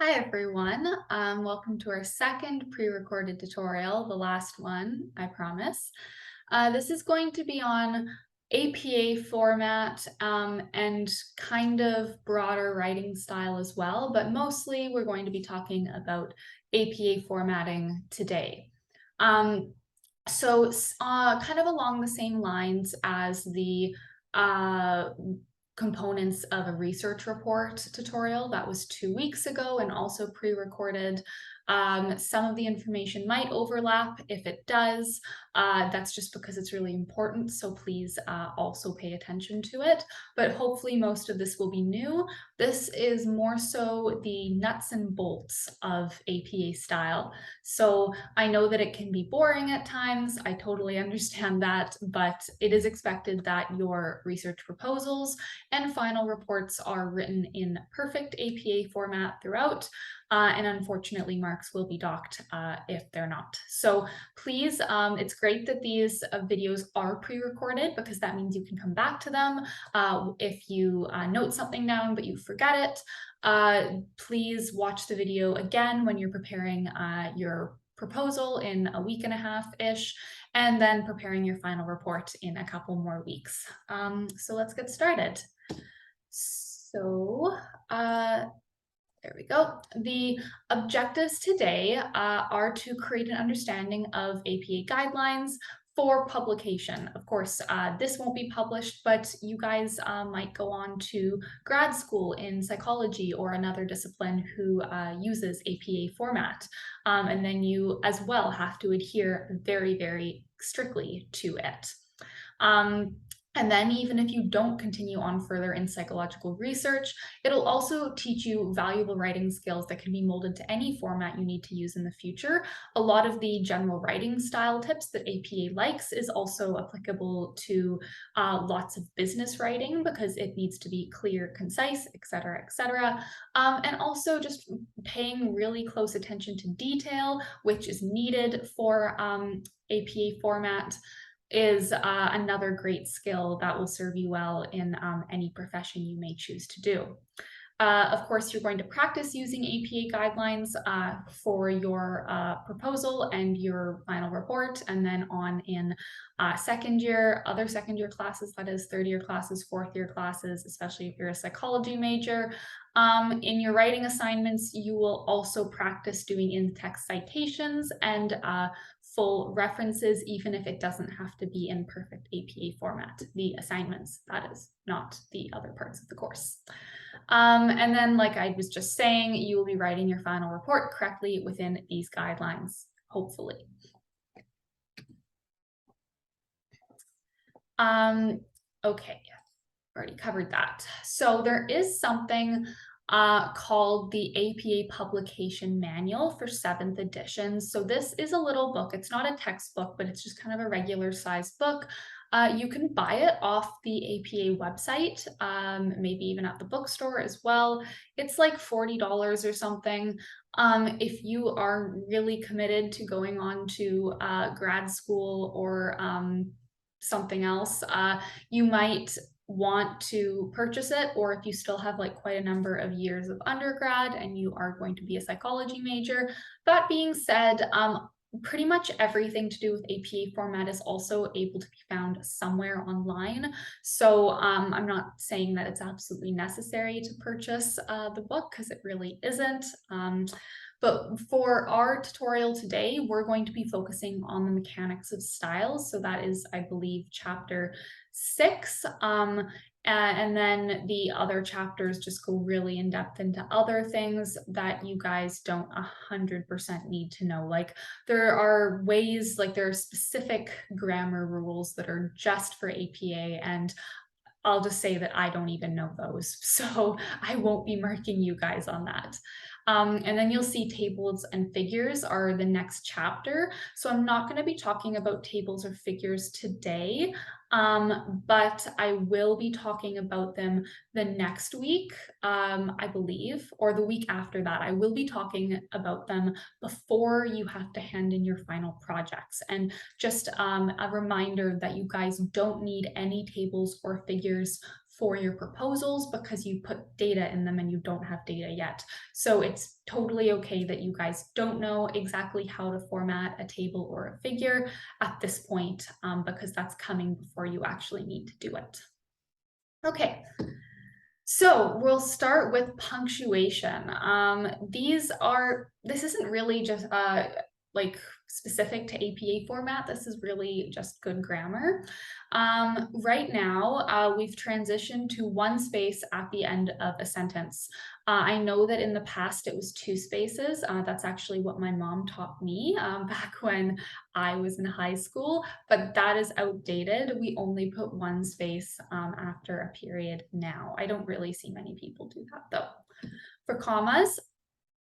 Hi everyone, welcome to our second pre-recorded tutorial, the last one, I promise. This is going to be on APA format and kind of broader writing style as well, but mostly we're going to be talking about APA formatting today. Kind of along the same lines as the components of a research report tutorial that was 2 weeks ago and also pre-recorded. Some of the information might overlap. If it does, that's just because it's really important, so please also pay attention to it. But hopefully most of this will be new. This is more so the nuts and bolts of APA style. So I know that it can be boring at times. I totally understand that, but it is expected that your research proposals and final reports are written in perfect APA format throughout, and unfortunately marks will be docked if they're not. So please, it's great that these videos are pre-recorded because that means you can come back to them if you note something down but you forget it. Please watch the video again when you're preparing your proposal in a week and a half-ish, and then preparing your final report in a couple more weeks. So let's get started. So there we go. The objectives today are to create an understanding of APA guidelines for publication. Of course, this won't be published, but you guys might go on to grad school in psychology or another discipline who uses APA format. And then you as well have to adhere very, very strictly to it. And then even if you don't continue on further in psychological research, it'll also teach you valuable writing skills that can be molded to any format you need to use in the future. A lot of the general writing style tips that APA likes is also applicable to lots of business writing because it needs to be clear, concise, etc., etc. And also just paying really close attention to detail, which is needed for APA format, is another great skill that will serve you well in any profession you may choose to do. Of course, you're going to practice using APA guidelines for your proposal and your final report, and then on in other second year classes, that is third year classes, fourth year classes, especially if you're a psychology major. In your writing assignments, you will also practice doing in-text citations and full references, even if it doesn't have to be in perfect APA format. The assignments, that is, not the other parts of the course. And then, like I was just saying, you will be writing your final report correctly within these guidelines, hopefully. Okay, already covered that. So there is something called the APA Publication Manual for 7th edition. So this is a little book. It's not a textbook, but it's just kind of a regular size book. You can buy it off the APA website, maybe even at the bookstore as well. It's like $40 or something. If you are really committed to going on to grad school or something else, you might want to purchase it, or if you still have like quite a number of years of undergrad and you are going to be a psychology major. That being said, pretty much everything to do with APA format is also able to be found somewhere online. So I'm not saying that it's absolutely necessary to purchase the book, because it really isn't. But for our tutorial today, we're going to be focusing on the mechanics of styles. So that is, I believe, chapter 6. And then the other chapters just go really in depth into other things that you guys don't 100% need to know. Like there are ways, like there are specific grammar rules that are just for APA, and I'll just say that I don't even know those, so I won't be marking you guys on that. And then you'll see tables and figures are the next chapter. So I'm not going to be talking about tables or figures today, but I will be talking about them the next week, I believe, or the week after that. I will be talking about them before you have to hand in your final projects. And just a reminder that you guys don't need any tables or figures for your proposals because you put data in them and you don't have data yet. So it's totally okay that you guys don't know exactly how to format a table or a figure at this point, because that's coming before you actually need to do it. Okay, so we'll start with punctuation. This isn't really just like specific to APA format. This is really just good grammar. Right now, we've transitioned to one space at the end of a sentence. I know that in the past it was two spaces. That's actually what my mom taught me back when I was in high school, but that is outdated. We only put one space after a period now. I don't really see many people do that though. For commas,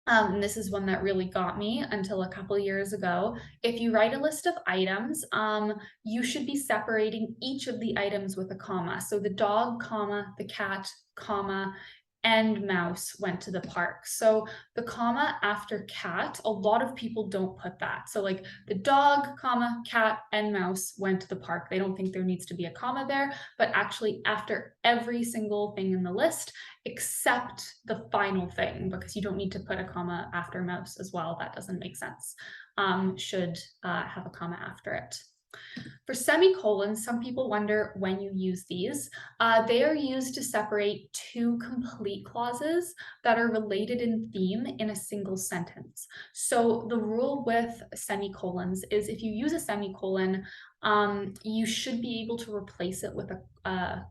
and this is one that really got me until a couple years ago. If you write a list of items, you should be separating each of the items with a comma. So the dog, comma, the cat, comma, and mouse went to the park. So the comma after cat, a lot of people don't put that. So like the dog, comma, cat, and mouse went to the park. They don't think there needs to be a comma there, but actually after every single thing in the list, except the final thing, because you don't need to put a comma after mouse as well. That doesn't make sense. Should have a comma after it. For semicolons, some people wonder when you use these. They are used to separate two complete clauses that are related in theme in a single sentence. So the rule with semicolons is if you use a semicolon, you should be able to replace it with a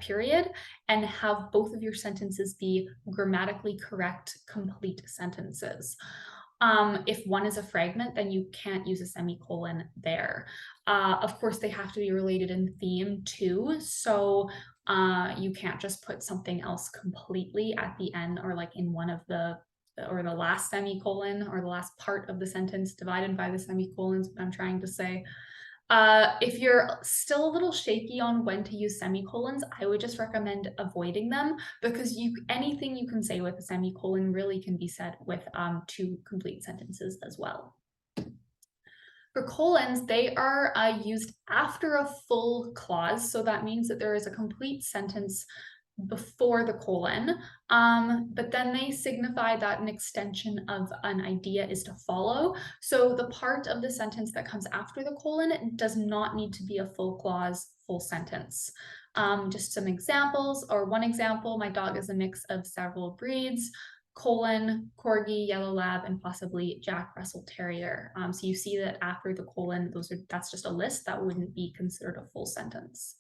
period and have both of your sentences be grammatically correct, complete sentences. If one is a fragment, then you can't use a semicolon there. Of course, they have to be related in theme too. So you can't just put something else completely at the end or like in one of the or the last semicolon or the last part of the sentence divided by the semicolons, what I'm trying to say. If you're still a little shaky on when to use semicolons, I would just recommend avoiding them because anything you can say with a semicolon really can be said with two complete sentences as well. For colons, they are used after a full clause, so that means that there is a complete sentence before the colon, but then they signify that an extension of an idea is to follow. So the part of the sentence that comes after the colon does not need to be a full clause, full sentence. Just some examples, or one example, my dog is a mix of several breeds, colon, Corgi, Yellow Lab, and possibly Jack Russell Terrier. So you see that after the colon, that's just a list that wouldn't be considered a full sentence.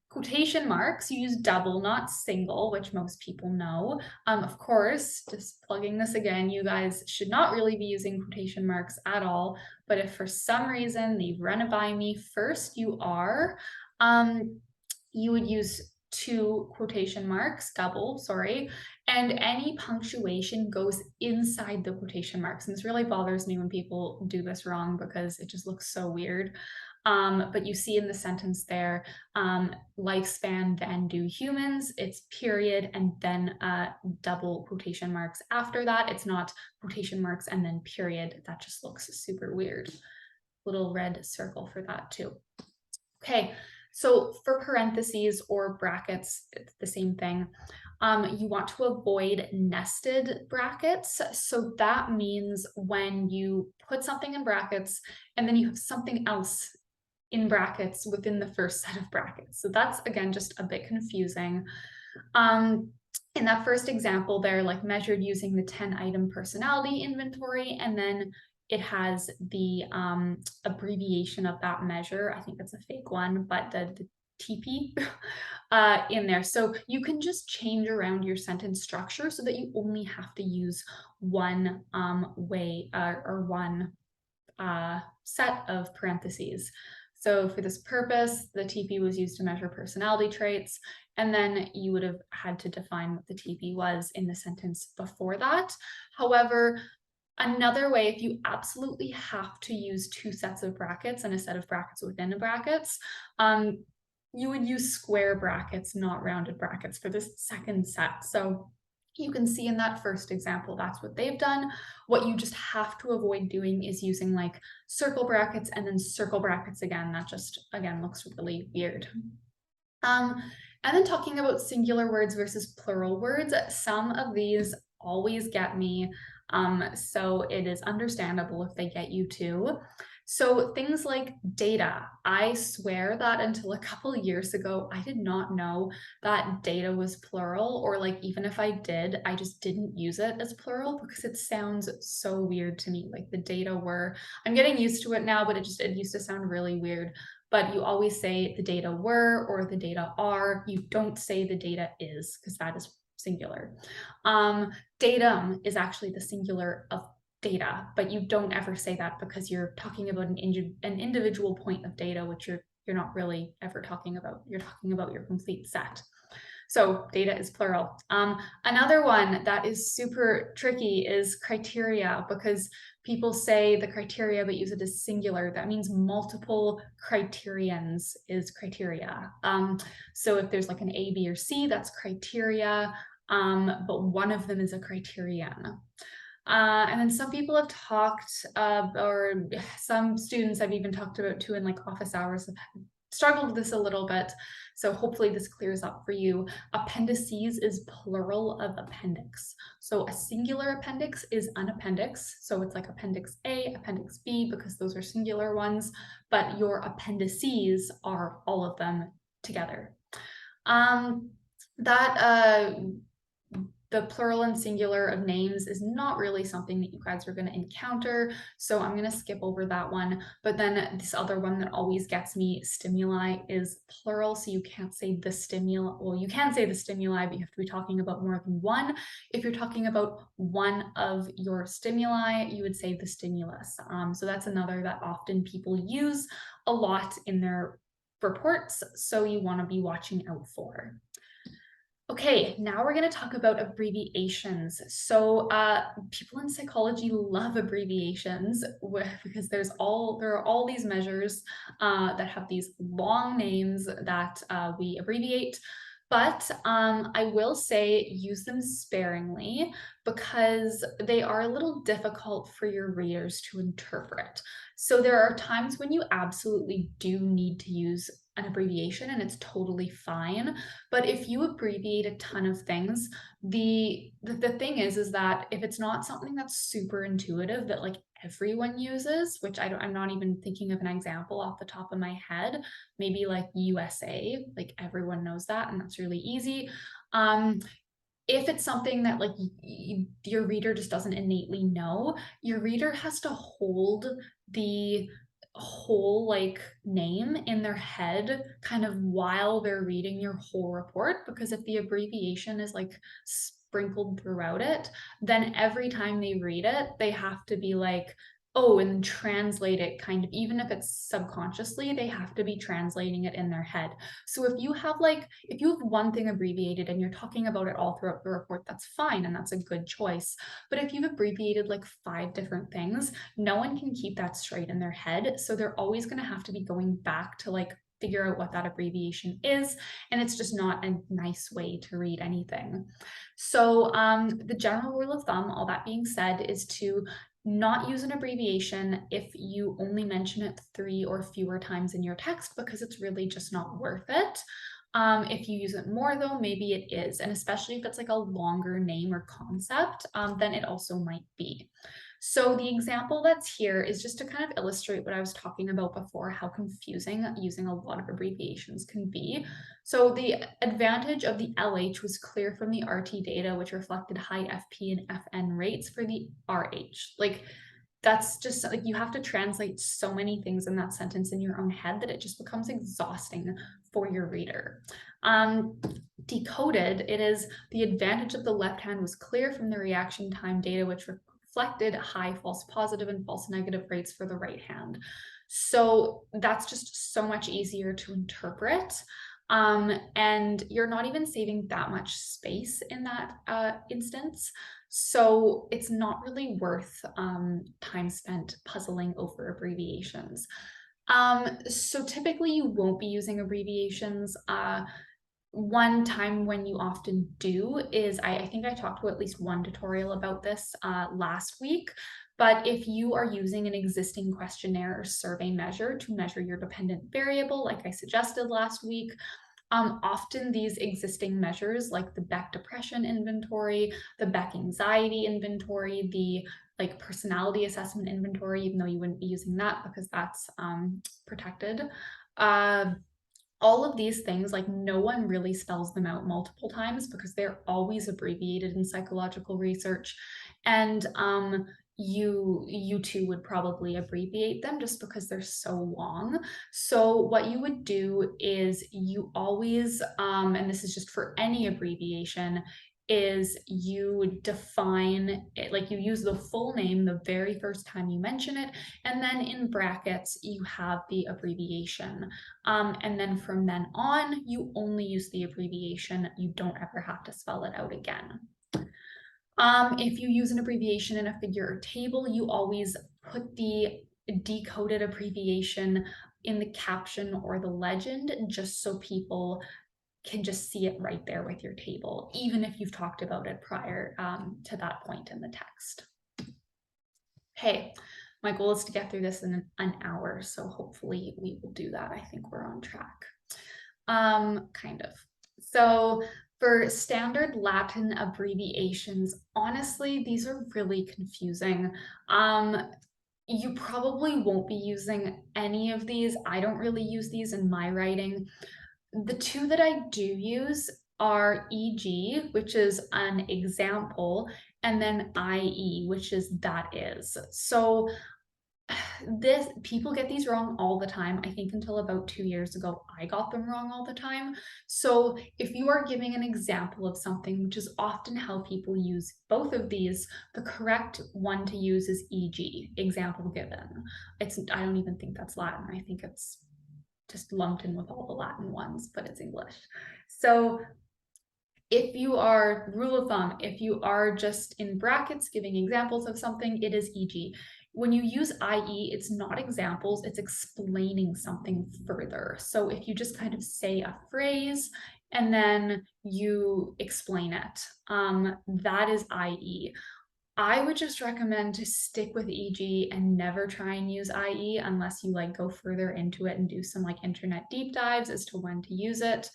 Quotation marks, you use double, not single, which most people know. Of course, just plugging this again, you guys should not really be using quotation marks at all, but if for some reason they've run it by me, first you would use two quotation marks, double, sorry, and any punctuation goes inside the quotation marks. And this really bothers me when people do this wrong because it just looks so weird. But you see in the sentence there, lifespan then do humans, it's period and then double quotation marks after that. It's not quotation marks and then period. That just looks super weird. Little red circle for that too. Okay, so for parentheses or brackets, it's the same thing. You want to avoid nested brackets. So that means when you put something in brackets and then you have something else in brackets within the first set of brackets. So that's, again, just a bit confusing. In that first example there, like measured using the 10-item personality inventory, and then it has the abbreviation of that measure. I think that's a fake one, but the TP in there. So you can just change around your sentence structure so that you only have to use one way or one set of parentheses. So for this purpose, the TP was used to measure personality traits, and then you would have had to define what the TP was in the sentence before that. However, another way, if you absolutely have to use two sets of brackets and a set of brackets within the brackets, you would use square brackets, not rounded brackets for this second set. So you can see in that first example, that's what they've done. What you just have to avoid doing is using like circle brackets and then circle brackets again. That just, again, looks really weird. And then talking about singular words versus plural words, some of these always get me. So it is understandable if they get you too. So things like data, I swear that until a couple years ago, I did not know that data was plural, or like even if I did, I just didn't use it as plural because it sounds so weird to me. Like the data were, I'm getting used to it now, but it used to sound really weird. But you always say the data were or the data are. You don't say the data is because that is singular. Datum is actually the singular of data, but you don't ever say that because you're talking about an individual point of data, which you're not really ever talking about. You're talking about your complete set. So data is plural. Another one that is super tricky is criteria, because people say the criteria but use it as singular. That means multiple criterions is criteria. So if there's like an A, B, or C, that's criteria, but one of them is a criterion. And then some people have talked, or some students I've even talked about too in like office hours have struggled with this a little bit. So hopefully this clears up for you. Appendices is plural of appendix. So a singular appendix is an appendix. So it's like appendix A, appendix B, because those are singular ones, but your appendices are all of them together. The plural and singular of names is not really something that you guys are going to encounter, so I'm going to skip over that one. But then this other one that always gets me, stimuli, is plural, so you can't say the stimuli. Well, you can say the stimuli, but you have to be talking about more than one. If you're talking about one of your stimuli, you would say the stimulus. So that's another that often people use a lot in their reports, so you want to be watching out for. Okay, now we're going to talk about abbreviations. So people in psychology love abbreviations because there are all these measures that have these long names that we abbreviate. But I will say use them sparingly because they are a little difficult for your readers to interpret. So there are times when you absolutely do need to use an abbreviation and it's totally fine. But if you abbreviate a ton of things, the thing is that if it's not something that's super intuitive that like everyone uses, which I'm not even thinking of an example off the top of my head, maybe like USA, like everyone knows that and that's really easy. If it's something that like your reader just doesn't innately know, your reader has to hold the whole like name in their head kind of while they're reading your whole report, because if the abbreviation is like sprinkled throughout it, then every time they read it, they have to be like, oh, and translate it kind of, even if it's subconsciously, they have to be translating it in their head. So if you have one thing abbreviated and you're talking about it all throughout the report, that's fine and that's a good choice. But if you've abbreviated like 5 different things, no one can keep that straight in their head. So they're always going to have to be going back to like figure out what that abbreviation is, and it's just not a nice way to read anything. So the general rule of thumb, all that being said, is to not use an abbreviation if you only mention it 3 or fewer times in your text, because it's really just not worth it. If you use it more though, maybe it is. And especially if it's like a longer name or concept, then it also might be. So the example that's here is just to kind of illustrate what I was talking about before, how confusing using a lot of abbreviations can be. So the advantage of the LH was clear from the RT data, which reflected high FP and FN rates for the RH. Like that's just like you have to translate so many things in that sentence in your own head that it just becomes exhausting for your reader. Decoded, it is the advantage of the left hand was clear from the reaction time data, which reflected high false positive and false negative rates for the right hand. So that's just so much easier to interpret. And you're not even saving that much space in that instance. So it's not really worth time spent puzzling over abbreviations. So typically you won't be using abbreviations. One time when you often do is, I think I talked to at least one tutorial about this last week, but if you are using an existing questionnaire or survey measure to measure your dependent variable, like I suggested last week, Often these existing measures like the Beck Depression Inventory, the Beck Anxiety Inventory, the like personality assessment inventory, even though you wouldn't be using that because that's protected. All of these things, like no one really spells them out multiple times because they're always abbreviated in psychological research. And you too would probably abbreviate them just because they're so long. So what you would do is you always, and this is just for any abbreviation, is you define it, like you use the full name the very first time you mention it, and then in brackets you have the abbreviation. And then from then on, you only use the abbreviation. You don't ever have to spell it out again. If you use an abbreviation in a figure or table, you always put the decoded abbreviation in the caption or the legend, just so people can just see it right there with your table, even if you've talked about it prior to that point in the text. Okay, my goal is to get through this in an hour, so hopefully we will do that. I think we're on track. Kind of. So for standard Latin abbreviations, honestly, these are really confusing. You probably won't be using any of these. I don't really use these in my writing. The two that I do use are EG, which is an example, and then IE, which is that is. So people get these wrong all the time. I think until about 2 years ago, I got them wrong all the time. So if you are giving an example of something, which is often how people use both of these, the correct one to use is EG, example given. I don't even think that's Latin. I think it's just lumped in with all the Latin ones, but it's English. So if you are, rule of thumb, if you are just in brackets giving examples of something, it is EG. When you use IE, it's not examples, it's explaining something further. So if you just kind of say a phrase and then you explain it, that is IE. I would just recommend to stick with EG and never try and use IE unless you like go further into it and do some like internet deep dives as to when to use it.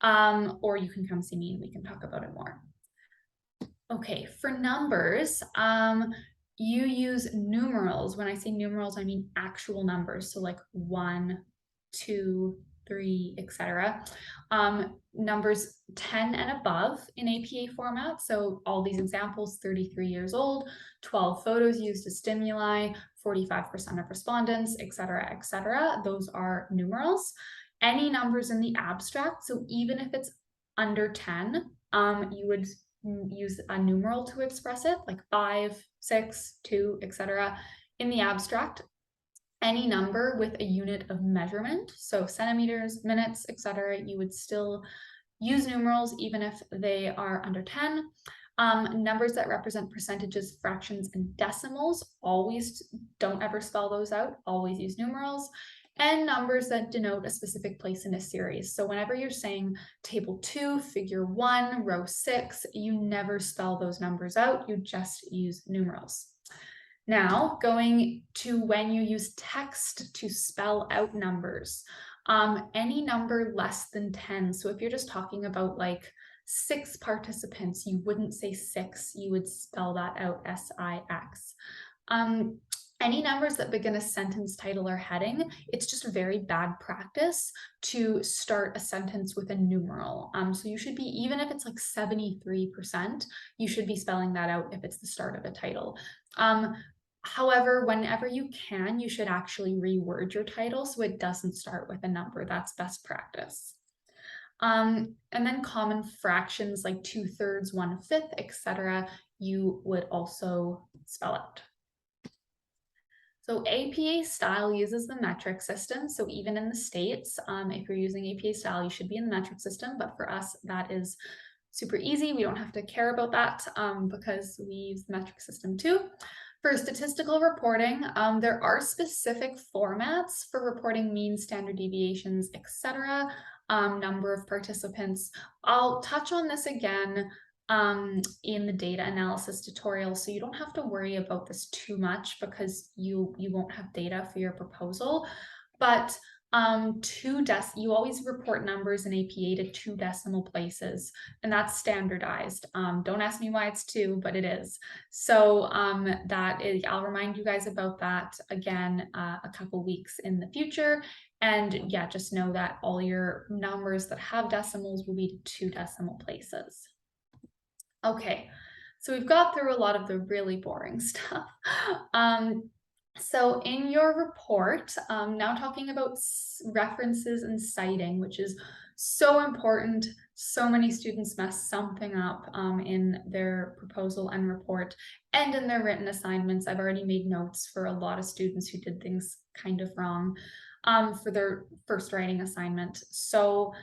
Or you can come see me and we can talk about it more. Okay, for numbers, you use numerals. When I say numerals, I mean actual numbers. So like 1, 2, 3, etc. Numbers 10 and above in APA format. So all these examples, 33 years old, 12 photos used as stimuli, 45% of respondents, etc., etc. Those are numerals. Any numbers in the abstract, so even if it's under 10, you would use a numeral to express it, like 5, 6, 2, etc. In the abstract, any number with a unit of measurement, so centimeters, minutes, etc., you would still use numerals even if they are under 10. Numbers that represent percentages, fractions, and decimals, always don't ever spell those out, always use numerals. And numbers that denote a specific place in a series. So whenever you're saying table 2, figure 1, row 6, you never spell those numbers out, you just use numerals. Now, going to when you use text to spell out numbers, any number less than 10. So if you're just talking about like 6 participants, you wouldn't say 6, you would spell that out SIX. Any numbers that begin a sentence title or heading, it's just very bad practice to start a sentence with a numeral. So you should be, even if it's like 73%, you should be spelling that out if it's the start of a title. However, whenever you can, you should actually reword your title so it doesn't start with a number. That's best practice. And then common fractions like 2/3, 1/5, etc., you would also spell out. So APA style uses the metric system. So even in the States, if you're using APA style, you should be in the metric system. But for us, that is super easy. We don't have to care about that because we use the metric system too. For statistical reporting, there are specific formats for reporting mean, standard deviations, etc., number of participants. I'll touch on this again in the data analysis tutorial, so you don't have to worry about this too much because you won't have data for your proposal. But You always report numbers in APA to 2 decimal places, and that's standardized. Don't ask me why it's 2, but it is. So I'll remind you guys about that again a couple weeks in the future. And yeah, just know that all your numbers that have decimals will be to 2 decimal places. Okay, so we've got through a lot of the really boring stuff. So in your report, now talking about references and citing, which is so important. So many students mess something up in their proposal and report and in their written assignments. I've already made notes for a lot of students who did things kind of wrong for their first writing assignment. So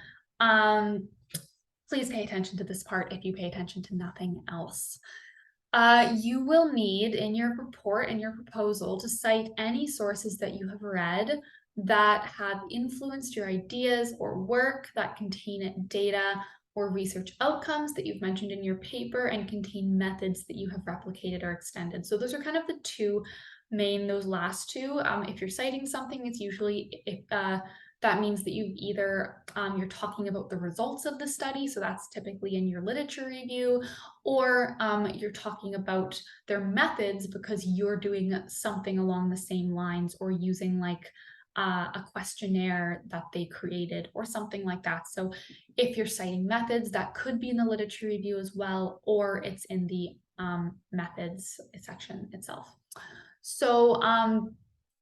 please pay attention to this part if you pay attention to nothing else. You will need in your report and your proposal to cite any sources that you have read that have influenced your ideas or work, that contain data or research outcomes that you've mentioned in your paper, and contain methods that you have replicated or extended. So those are kind of the two main, those last two. If you're citing something, it's usually that means that you've either you're talking about the results of the study, so that's typically in your literature review, or you're talking about their methods because you're doing something along the same lines, or using like a questionnaire that they created or something like that. So if you're citing methods, that could be in the literature review as well, or it's in the methods section itself. So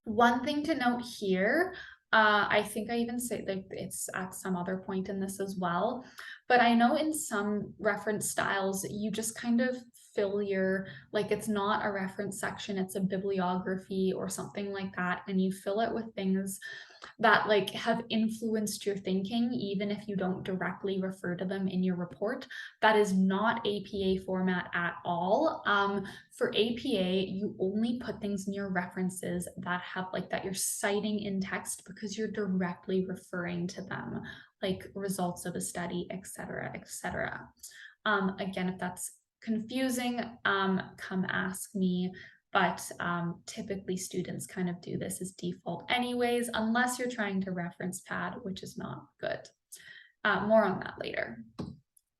one thing to note here, I think I even say like it's at some other point in this as well, but I know in some reference styles, you just kind of fill your, like it's not a reference section, it's a bibliography or something like that, and you fill it with things that like have influenced your thinking, even if you don't directly refer to them in your report. That is not APA format at all. For APA, you only put things in your references that have like that you're citing in text because you're directly referring to them, like results of a study, etc., etc. Again, if that's confusing, come ask me. But typically students kind of do this as default anyways, unless you're trying to reference pad, which is not good. More on that later.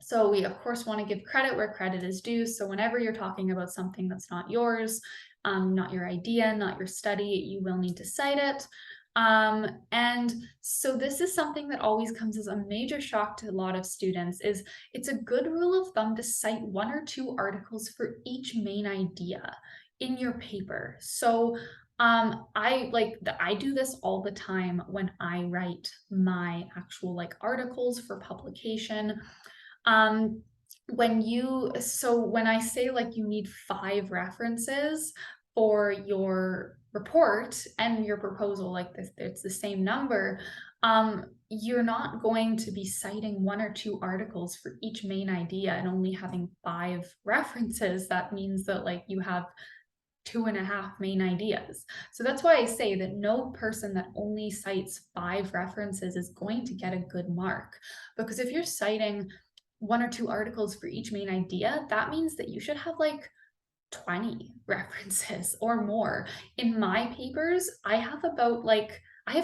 So we of course want to give credit where credit is due. So whenever you're talking about something that's not yours, not your idea, not your study, you will need to cite it. And so this is something that always comes as a major shock to a lot of students. Is it's a good rule of thumb to cite 1 or 2 articles for each main idea in your paper. So I do this all the time when I write my actual like articles for publication. When I say like you need 5 references for your report and your proposal, like this, it's the same number. You're not going to be citing 1 or 2 articles for each main idea and only having 5 references. That means that like you have 2.5 main ideas. So that's why I say that no person that only cites 5 references is going to get a good mark. Because if you're citing 1 or 2 articles for each main idea, that means that you should have like 20 references or more. In my papers, I have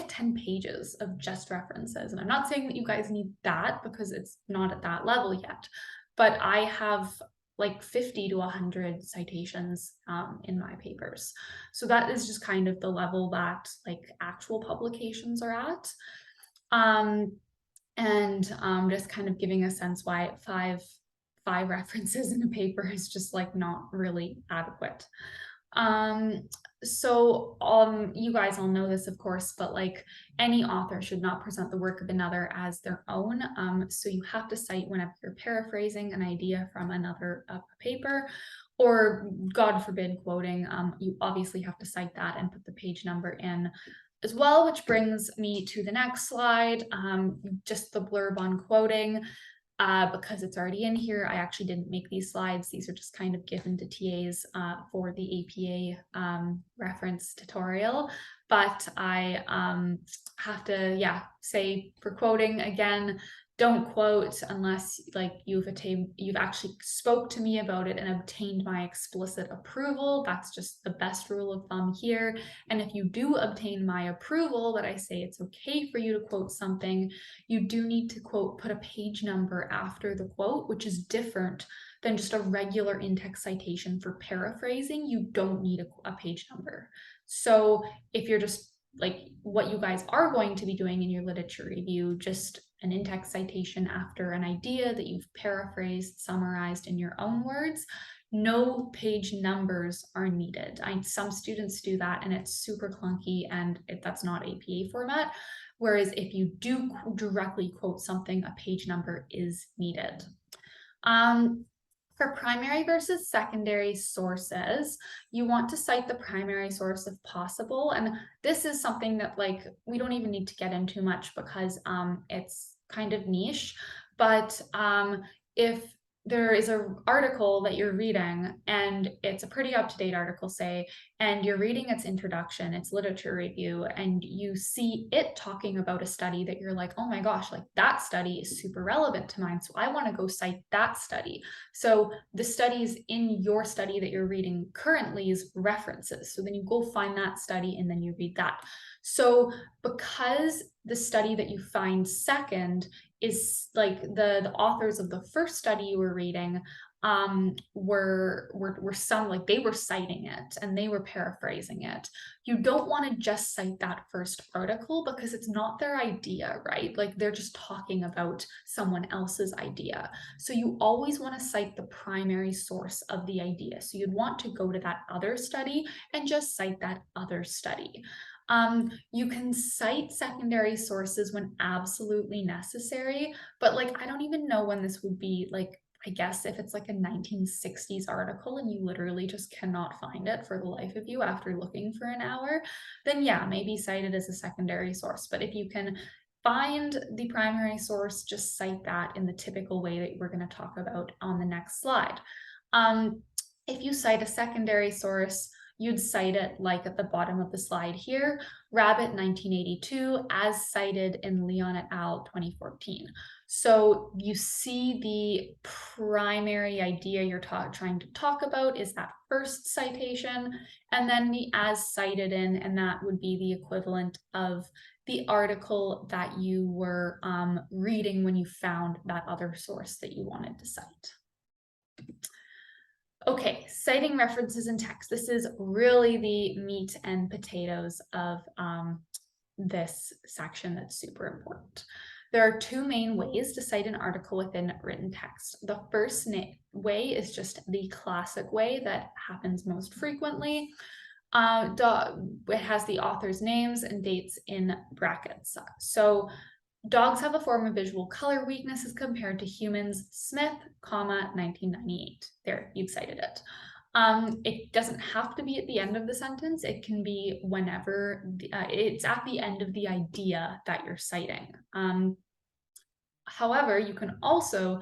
10 pages of just references. And I'm not saying that you guys need that because it's not at that level yet, but I have like 50 to 100 citations in my papers. So that is just kind of the level that like actual publications are at. Just kind of giving a sense why five references in a paper is just like not really adequate. You guys all know this, of course, but like any author should not present the work of another as their own. So you have to cite whenever you're paraphrasing an idea from another paper, or God forbid, quoting. You obviously have to cite that and put the page number in as well, which brings me to the next slide, just the blurb on quoting. Because it's already in here, I actually didn't make these slides. These are just kind of given to TAs for the APA reference tutorial. But I have to, say for quoting again, don't quote unless like you've actually spoke to me about it and obtained my explicit approval. That's just the best rule of thumb here. And if you do obtain my approval that I say it's okay for you to quote something, you do need to put a page number after the quote, which is different than just a regular in-text citation. For paraphrasing, you don't need a page number. So if you're just like what you guys are going to be doing in your literature review, just an in-text citation after an idea that you've paraphrased, summarized in your own words, no page numbers are needed. Some students do that and it's super clunky, and that's not APA format. Whereas if you do directly quote something, a page number is needed. For primary versus secondary sources, you want to cite the primary source if possible. And this is something that like we don't even need to get into much because it's kind of niche. But if there is an article that you're reading and it's a pretty up-to-date article, say, and you're reading its introduction, its literature review, and you see it talking about a study that you're like, oh my gosh, like that study is super relevant to mine, so I want to go cite that study. So the studies in your study that you're reading currently is references. So then you go find that study and then you read that. So because the study that you find second is like the authors of the first study you were reading were some, like they were citing it and they were paraphrasing it. You don't want to just cite that first article because it's not their idea, right? Like they're just talking about someone else's idea. So you always want to cite the primary source of the idea. So you'd want to go to that other study and just cite that other study. You can cite secondary sources when absolutely necessary, but like I don't even know when this would be. Like I guess if it's like a 1960s article and you literally just cannot find it for the life of you after looking for an hour, then yeah, maybe cite it as a secondary source. But if you can find the primary source, just cite that in the typical way that we're going to talk about on the next slide. If you cite a secondary source, you'd cite it like at the bottom of the slide here, Rabbit 1982, as cited in Leon et al. 2014. So you see the primary idea you're trying to talk about is that first citation, and then the as cited in, and that would be the equivalent of the article that you were reading when you found that other source that you wanted to cite. Okay, citing references in text. This is really the meat and potatoes of this section that's super important. There are two main ways to cite an article within written text. The first way is just the classic way that happens most frequently. It has the author's names and dates in brackets. So dogs have a form of visual color weakness as compared to humans, Smith, 1998. There, you've cited it. It doesn't have to be at the end of the sentence. It can be whenever it's at the end of the idea that you're citing. However, you can also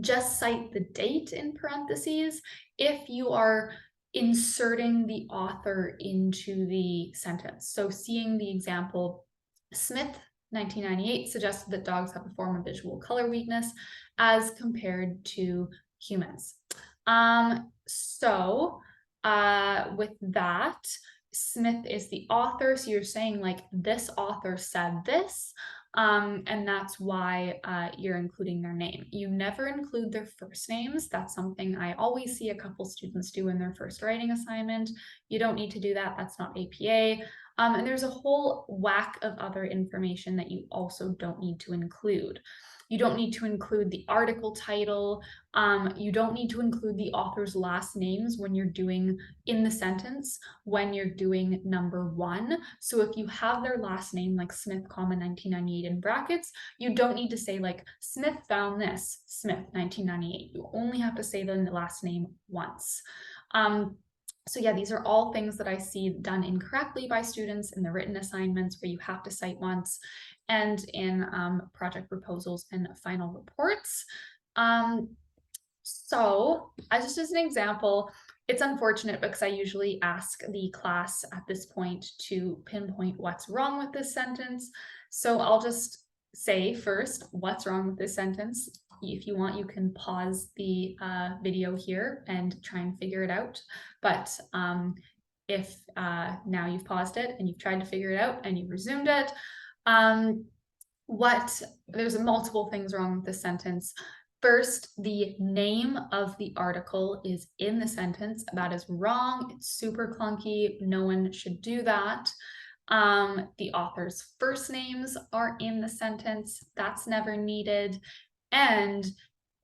just cite the date in parentheses if you are inserting the author into the sentence. So seeing the example, Smith 1998 suggested that dogs have a form of visual color weakness as compared to humans. With that, Smith is the author, so you're saying like this author said this, and that's why you're including their name. You never include their first names. That's something I always see a couple students do in their first writing assignment. You don't need to do that. That's not APA. And there's a whole whack of other information that you also don't need to include. You don't need to include the article title. You don't need to include the author's last names when you're doing in the sentence, when you're doing number one. So if you have their last name, like Smith, 1998 in brackets, you don't need to say like Smith found this, Smith, 1998. You only have to say the last name once. So yeah, these are all things that I see done incorrectly by students in the written assignments where you have to cite once, and in project proposals and final reports. So just as an example, it's unfortunate because I usually ask the class at this point to pinpoint what's wrong with this sentence. So I'll just say first what's wrong with this sentence. If you want, you can pause the video here and try and figure it out. But if now you've paused it and you've tried to figure it out and you've resumed it, there's multiple things wrong with this sentence. First, the name of the article is in the sentence. That is wrong. It's super clunky. No one should do that. The author's first names are in the sentence. That's never needed. And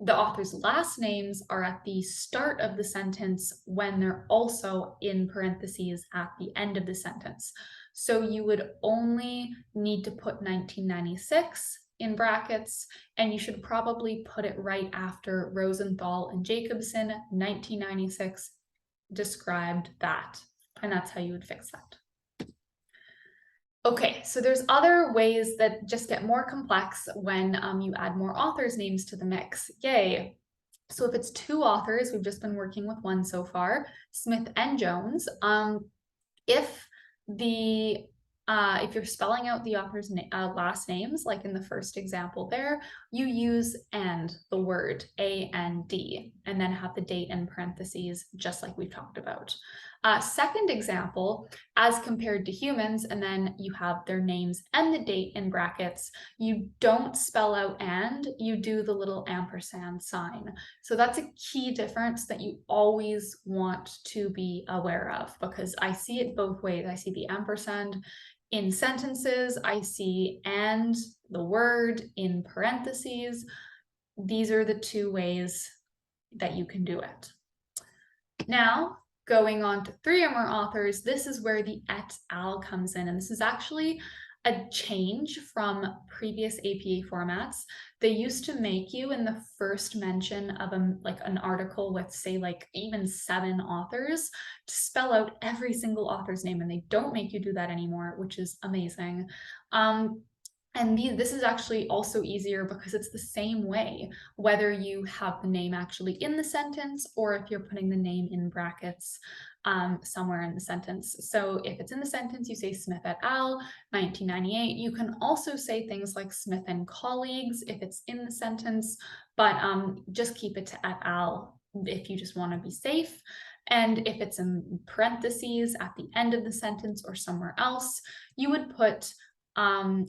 the author's last names are at the start of the sentence when they're also in parentheses at the end of the sentence. So you would only need to put 1996 in brackets, and you should probably put it right after Rosenthal and Jacobson. 1996 described that, and that's how you would fix that. Okay, so there's other ways that just get more complex when you add more authors' names to the mix. Yay. So if it's two authors, we've just been working with one so far, Smith and Jones. If you're spelling out the author's last names, like in the first example there, you use and, the word A-N-D, and then have the date in parentheses, just like we've talked about. Second example, as compared to humans, and then you have their names and the date in brackets, you don't spell out and, you do the little ampersand sign. So that's a key difference that you always want to be aware of, because I see it both ways. I see the ampersand in sentences, I see and, the word, in parentheses. These are the two ways that you can do it. Now, going on to 3 or more authors, this is where the et al comes in, and this is actually a change from previous APA formats. They used to make you, in the first mention of an article with, say, like even 7 authors, to spell out every single author's name, and they don't make you do that anymore, which is amazing. And this is actually also easier because it's the same way, whether you have the name actually in the sentence or if you're putting the name in brackets somewhere in the sentence. So if it's in the sentence, you say Smith et al. 1998. You can also say things like Smith and colleagues if it's in the sentence, but just keep it to et al. If you just want to be safe. And if it's in parentheses at the end of the sentence or somewhere else, you would put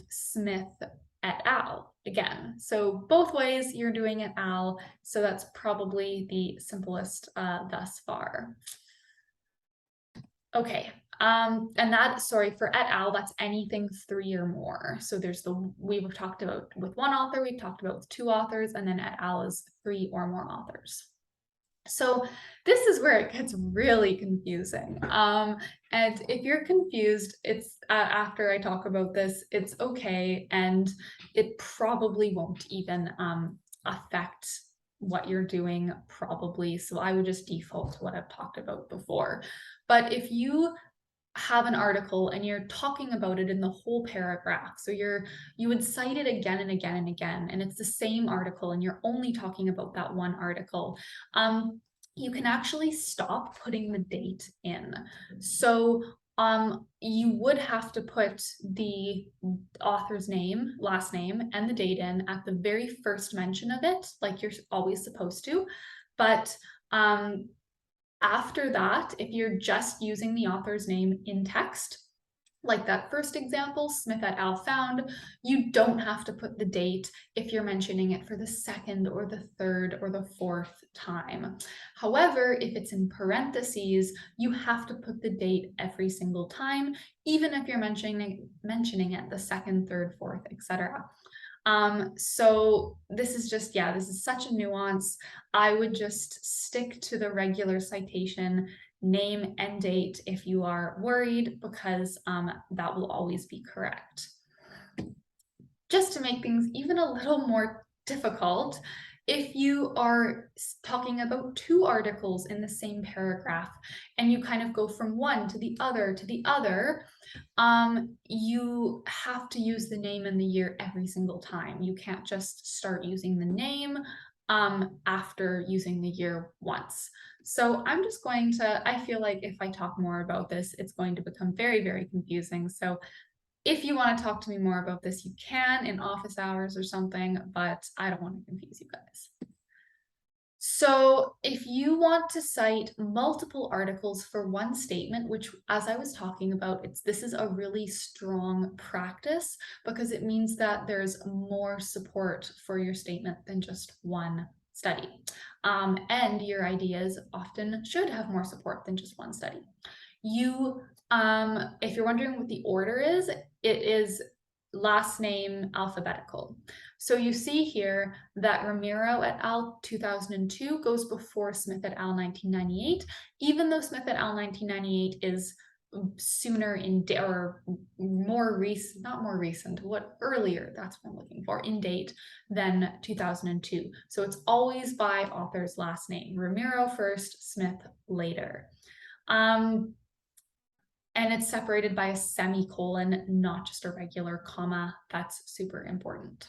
Smith et al. Again. So both ways you're doing et al. So that's probably the simplest thus far. Okay, and for et al, that's anything 3 or more. So there's we've talked about with 1 author, we've talked about with 2 authors, and then et al is 3 or more authors. So this is where it gets really confusing. And if you're confused, it's after I talk about this, it's okay. And it probably won't even affect what you're doing probably. So I would just default to what I've talked about before. But if you have an article and you're talking about it in the whole paragraph, so you would cite it again and again and again, and it's the same article and you're only talking about that one article, you can actually stop putting the date in. So you would have to put the author's name, last name, and the date in at the very first mention of it, like you're always supposed to. But after that, if you're just using the author's name in text, like that first example, Smith et al. Found, you don't have to put the date if you're mentioning it for the 2nd or the 3rd or the 4th time. However, if it's in parentheses, you have to put the date every single time, even if you're mentioning it the 2nd, 3rd, 4th, etc. So this is just, this is such a nuance. I would just stick to the regular citation, name and date if you are worried, because that will always be correct. Just to make things even a little more difficult, if you are talking about 2 articles in the same paragraph and you kind of go from one to the other, you have to use the name and the year every single time. You can't just start using the name after using the year once. So I'm just going to, I feel like if I talk more about this, it's going to become very, very confusing. So If you want to talk to me more about this, you can in office hours or something, but I don't want to confuse you guys. So if you want to cite multiple articles for one statement, which as I was talking about, this is a really strong practice because it means that there's more support for your statement than just one study. And your ideas often should have more support than just one study. If you're wondering what the order is, it is last name alphabetical. So you see here that Ramiro et al. 2002 goes before Smith et al. 1998, even though Smith et al. 1998 is sooner in date, or more recent, not more recent, earlier, that's what I'm looking for, in date than 2002. So it's always by author's last name, Ramiro first, Smith later. And it's separated by a semicolon, not just a regular comma. That's super important.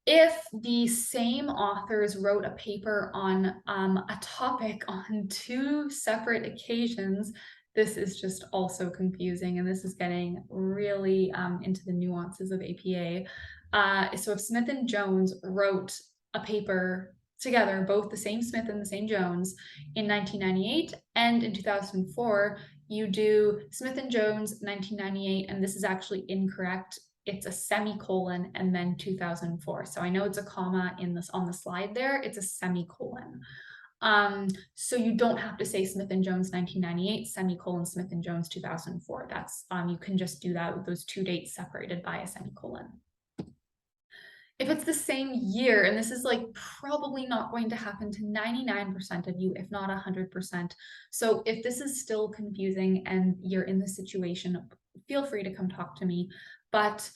If the same authors wrote a paper on a topic on two separate occasions, this is just also confusing, and this is getting really into the nuances of APA. So if Smith and Jones wrote a paper together, both the same Smith and the same Jones, in 1998 and in 2004, you do Smith and Jones 1998, and this is actually incorrect. It's a semicolon and then 2004. So I know it's a comma on the slide there. It's a semicolon. So you don't have to say Smith and Jones 1998 semicolon Smith and Jones 2004. That's you can just do that with those two dates separated by a semicolon. If it's the same year, and this is like probably not going to happen to 99% of you, if not 100%. So if this is still confusing and you're in this situation, feel free to come talk to me. But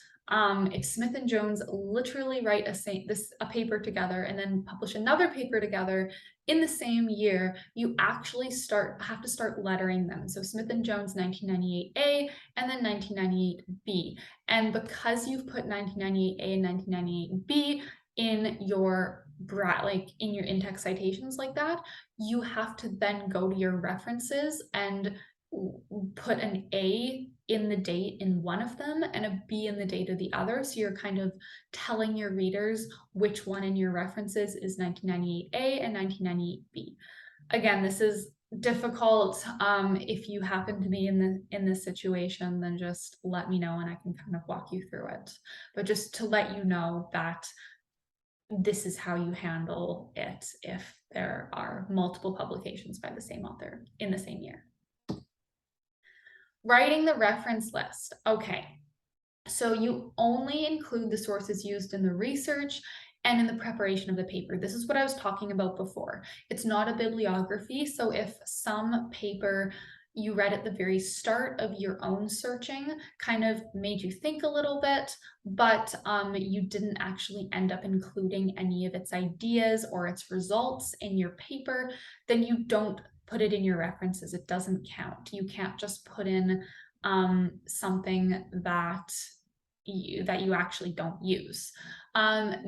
if Smith and Jones literally write a paper together and then publish another paper together in the same year, you actually have to start lettering them. So Smith and Jones 1998A and then 1998B. And because you've put 1998A and 1998B in your in your in-text citations like that, you have to then go to your references and put an A in the date in one of them and a B in the date of the other. So you're kind of telling your readers which one in your references is 1998A and 1998B. Again, this is difficult. If you happen to be in this situation, then just let me know and I can kind of walk you through it. But just to let you know that this is how you handle it if there are multiple publications by the same author in the same year. Writing the reference list. Okay, so you only include the sources used in the research and in the preparation of the paper. This is what I was talking about before. It's not a bibliography, so if some paper you read at the very start of your own searching kind of made you think a little bit, but you didn't actually end up including any of its ideas or its results in your paper, then you don't put it in your references. It doesn't count. You can't just put in something that you actually don't use.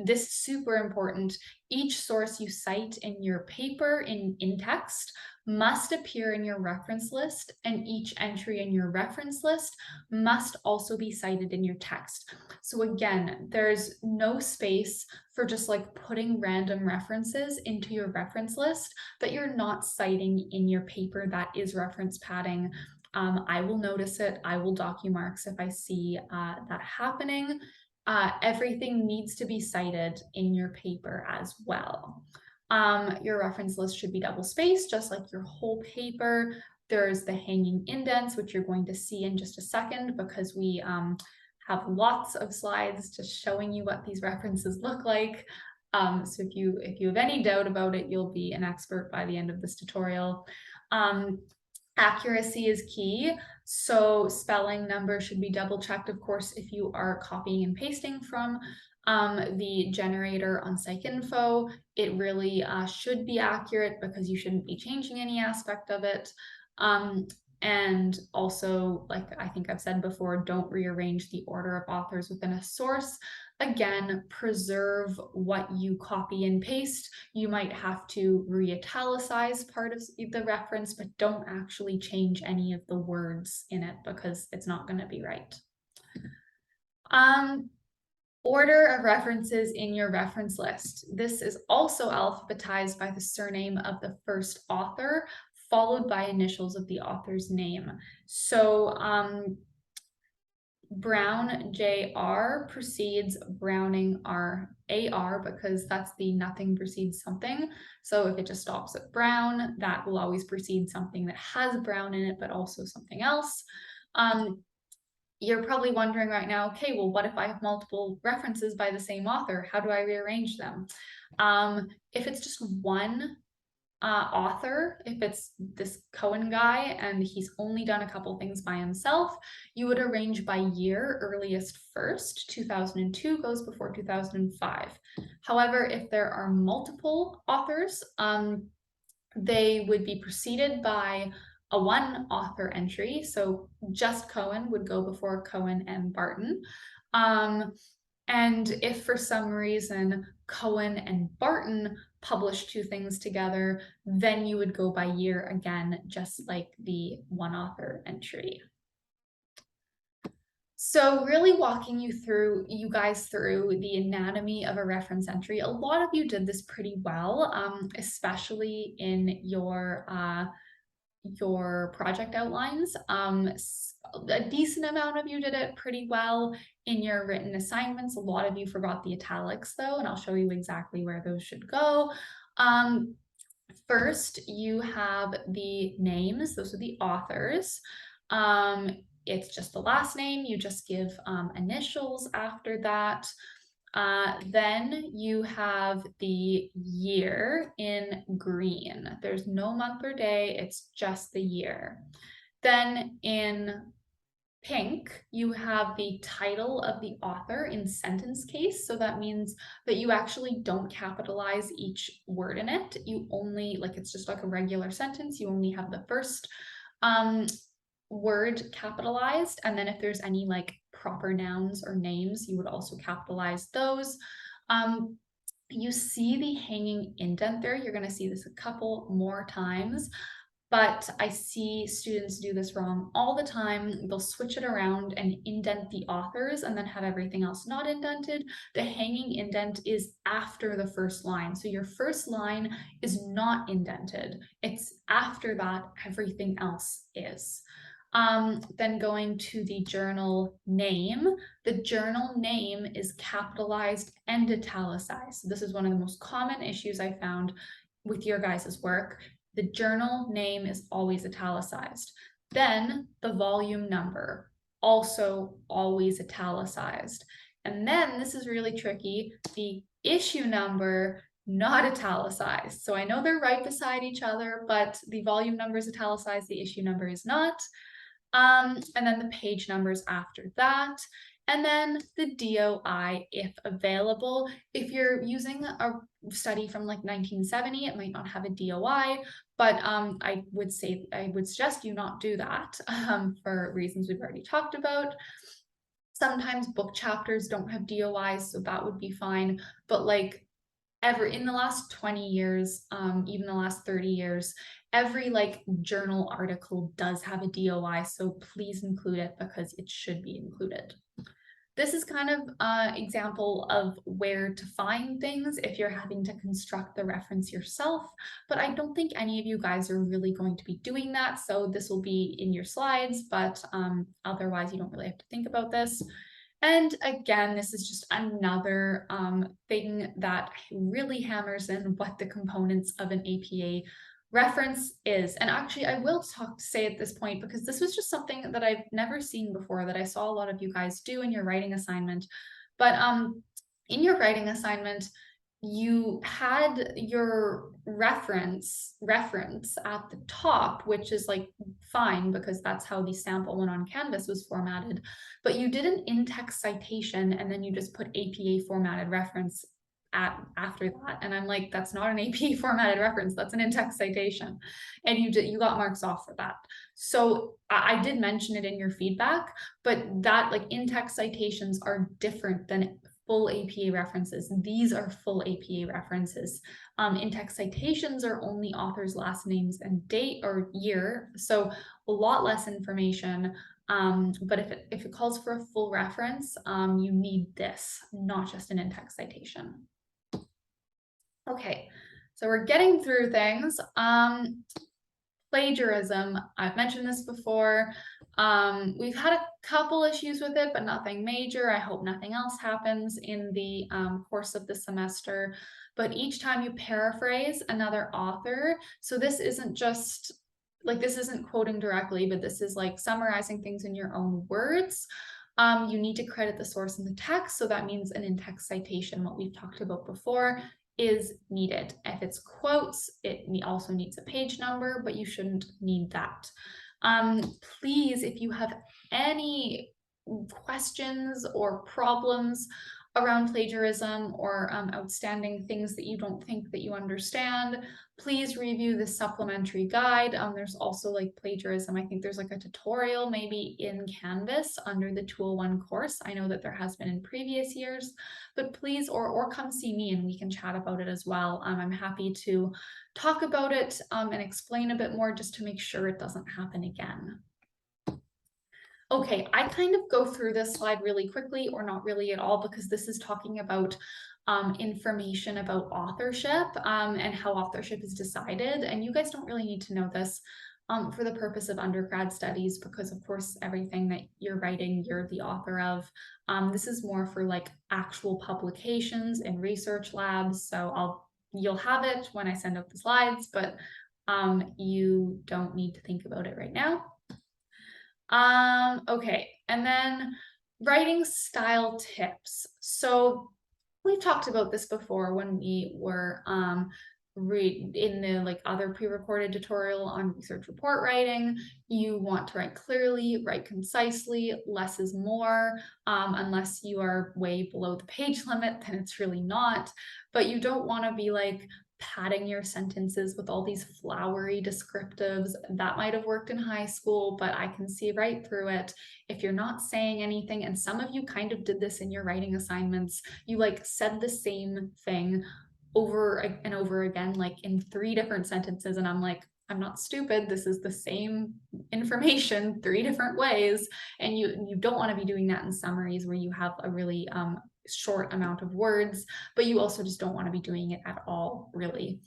This is super important. Each source you cite in your paper in text must appear in your reference list, and each entry in your reference list must also be cited in your text. So again, there's no space for just like putting random references into your reference list that you're not citing in your paper that is reference padding. I will notice it. I will dock you marks if I see that happening. Everything needs to be cited in your paper as well. Your reference list should be double spaced, just like your whole paper. There's the hanging indents, which you're going to see in just a second because we have lots of slides just showing you what these references look like. So if you have any doubt about it, you'll be an expert by the end of this tutorial. Accuracy is key. So spelling number should be double checked, of course, if you are copying and pasting from the generator on PsycInfo. It really should be accurate because you shouldn't be changing any aspect of it. And also, like I think I've said before, don't rearrange the order of authors within a source. Again, preserve what you copy and paste. You might have to re-italicize part of the reference, but don't actually change any of the words in it because it's not going to be right. Order of references in your reference list. This is also alphabetized by the surname of the first author, followed by initials of the author's name. So Brown JR precedes Browning AR because that's the nothing precedes something. So if it just stops at Brown, that will always precede something that has Brown in it, but also something else. You're probably wondering right now, okay, well, what if I have multiple references by the same author? How do I rearrange them? If it's just one author, if it's this Cohen guy and he's only done a couple things by himself, you would arrange by year, earliest first, 2002 goes before 2005. However, if there are multiple authors, they would be preceded by a one author entry. So just Cohen would go before Cohen and Barton. And if for some reason Cohen and Barton publish two things together, then you would go by year again, just like the one author entry. So really walking you guys through the anatomy of a reference entry. A lot of you did this pretty well, especially in your project outlines. A decent amount of you did it pretty well in your written assignments. A lot of you forgot the italics though, and I'll show you exactly where those should go. First, you have the names. Those are the authors. It's just the last name. You just give initials after that. Then you have the year in green. There's no month or day, it's just the year. Then in pink, you have the title of the author in sentence case. So that means that you actually don't capitalize each word in it. You only, like, it's just like a regular sentence. You only have the first word capitalized, and then if there's any like proper nouns or names, you would also capitalize those. You see the hanging indent there. You're going to see this a couple more times, but I see students do this wrong all the time. They'll switch it around and indent the authors and then have everything else not indented. The hanging indent is after the first line. So your first line is not indented. It's after that, everything else is. Then going to the journal name, the journal name is capitalized and italicized. So this is one of the most common issues I found with your guys' work. The journal name is always italicized. Then the volume number, also always italicized. And then this is really tricky, the issue number, not italicized. So I know they're right beside each other, but the volume number is italicized, the issue number is not. And then the page numbers after that, and then the DOI if available. If you're using a study from like 1970, it might not have a DOI, but I would suggest you not do that for reasons we've already talked about. Sometimes book chapters don't have DOIs, so that would be fine, but like in the last 20 years, even the last 30 years, every like journal article does have a DOI, so please include it because it should be included. This is kind of an example of where to find things if you're having to construct the reference yourself, but I don't think any of you guys are really going to be doing that, so this will be in your slides, but otherwise you don't really have to think about this. And again, this is just another thing that really hammers in what the components of an APA reference is. And actually, I will say at this point, because this was just something that I've never seen before that I saw a lot of you guys do in your writing assignment. But in your writing assignment, you had your reference at the top, which is like fine because that's how the sample one on Canvas was formatted, but you did an in-text citation and then you just put APA formatted reference after that, and I'm like, that's not an APA formatted reference, that's an in-text citation, and you got marks off for that. So I did mention it in your feedback, but that like in-text citations are different than full APA references. These are full APA references. In-text citations are only authors' last names and date or year, so a lot less information. But if it calls for a full reference, you need this, not just an in-text citation. Okay, so we're getting through things. Plagiarism, I've mentioned this before. We've had a couple issues with it, but nothing major. I hope nothing else happens in the course of the semester. But each time you paraphrase another author, so this isn't just like, this isn't quoting directly, but this is like summarizing things in your own words. You need to credit the source in the text. So that means an in-text citation, what we've talked about before, is needed. If it's quotes, it also needs a page number, but you shouldn't need that. Please, if you have any questions or problems around plagiarism or outstanding things that you don't think that you understand, please review the supplementary guide. There's also like plagiarism. I think there's like a tutorial maybe in Canvas under the 201 course. I know that there has been in previous years, but please, or come see me and we can chat about it as well. I'm happy to talk about it and explain a bit more just to make sure it doesn't happen again. Okay, I kind of go through this slide really quickly, or not really at all, because this is talking about information about authorship and how authorship is decided. And you guys don't really need to know this for the purpose of undergrad studies, because of course, everything that you're writing, you're the author of. This is more for like actual publications and research labs. So you'll have it when I send out the slides, but you don't need to think about it right now. Okay, and then writing style tips. So we've talked about this before when we were in the like other pre-recorded tutorial on research report writing. You want to write clearly, write concisely, less is more. Unless you are way below the page limit, then it's really not. But you don't want to be like padding your sentences with all these flowery descriptives. That might have worked in high school, but I can see right through it. If you're not saying anything, and some of you kind of did this in your writing assignments, you like said the same thing over and over again, like in 3 different sentences, and I'm like, I'm not stupid. This is the same information 3 different ways. And you don't want to be doing that in summaries where you have a really short amount of words, but you also just don't want to be doing it at all, really.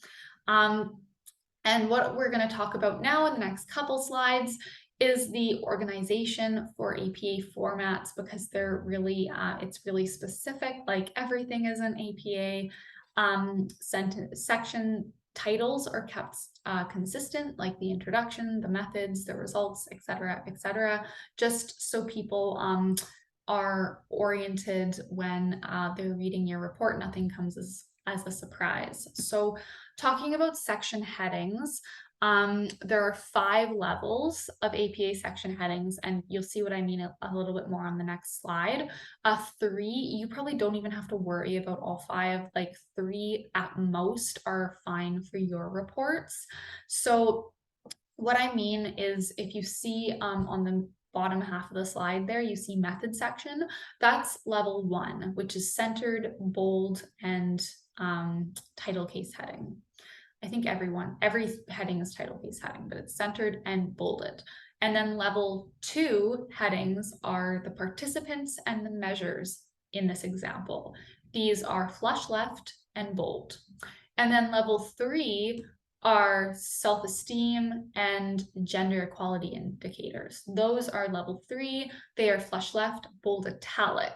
And what we're going to talk about now in the next couple slides is the organization for APA formats, because they're really, it's really specific, like everything is an APA. Section titles are kept consistent, like the introduction, the methods, the results, etc., just so people are oriented when they're reading your report. Nothing comes as a surprise. So talking about section headings, there are 5 levels of APA section headings, and you'll see what I mean a little bit more on the next slide. 3, you probably don't even have to worry about all 5, like 3 at most are fine for your reports. So what I mean is, if you see on the bottom half of the slide there, you see method section, that's level 1, which is centered, bold, and title case heading. I think every heading is title case heading, but it's centered and bolded. And then level 2 headings are the participants and the measures in this example. These are flush left and bold. And then level 3 are self-esteem and gender equality indicators. Those are level 3. They are flush left, bold, italic.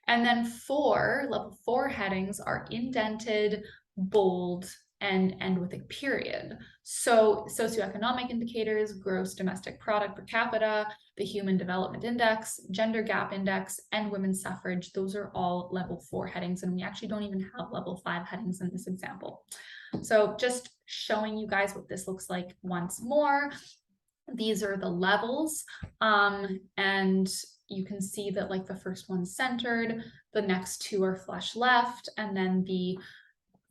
And then level 4 headings are indented, bold, and end with a period. So socioeconomic indicators, gross domestic product per capita, the Human Development Index, Gender Gap Index, and women's suffrage, those are all level 4 headings, and we actually don't even have level 5 headings in this example. So just showing you guys what this looks like once more. These are the levels, and you can see that like the first one's centered, the next 2 are flush left, and then the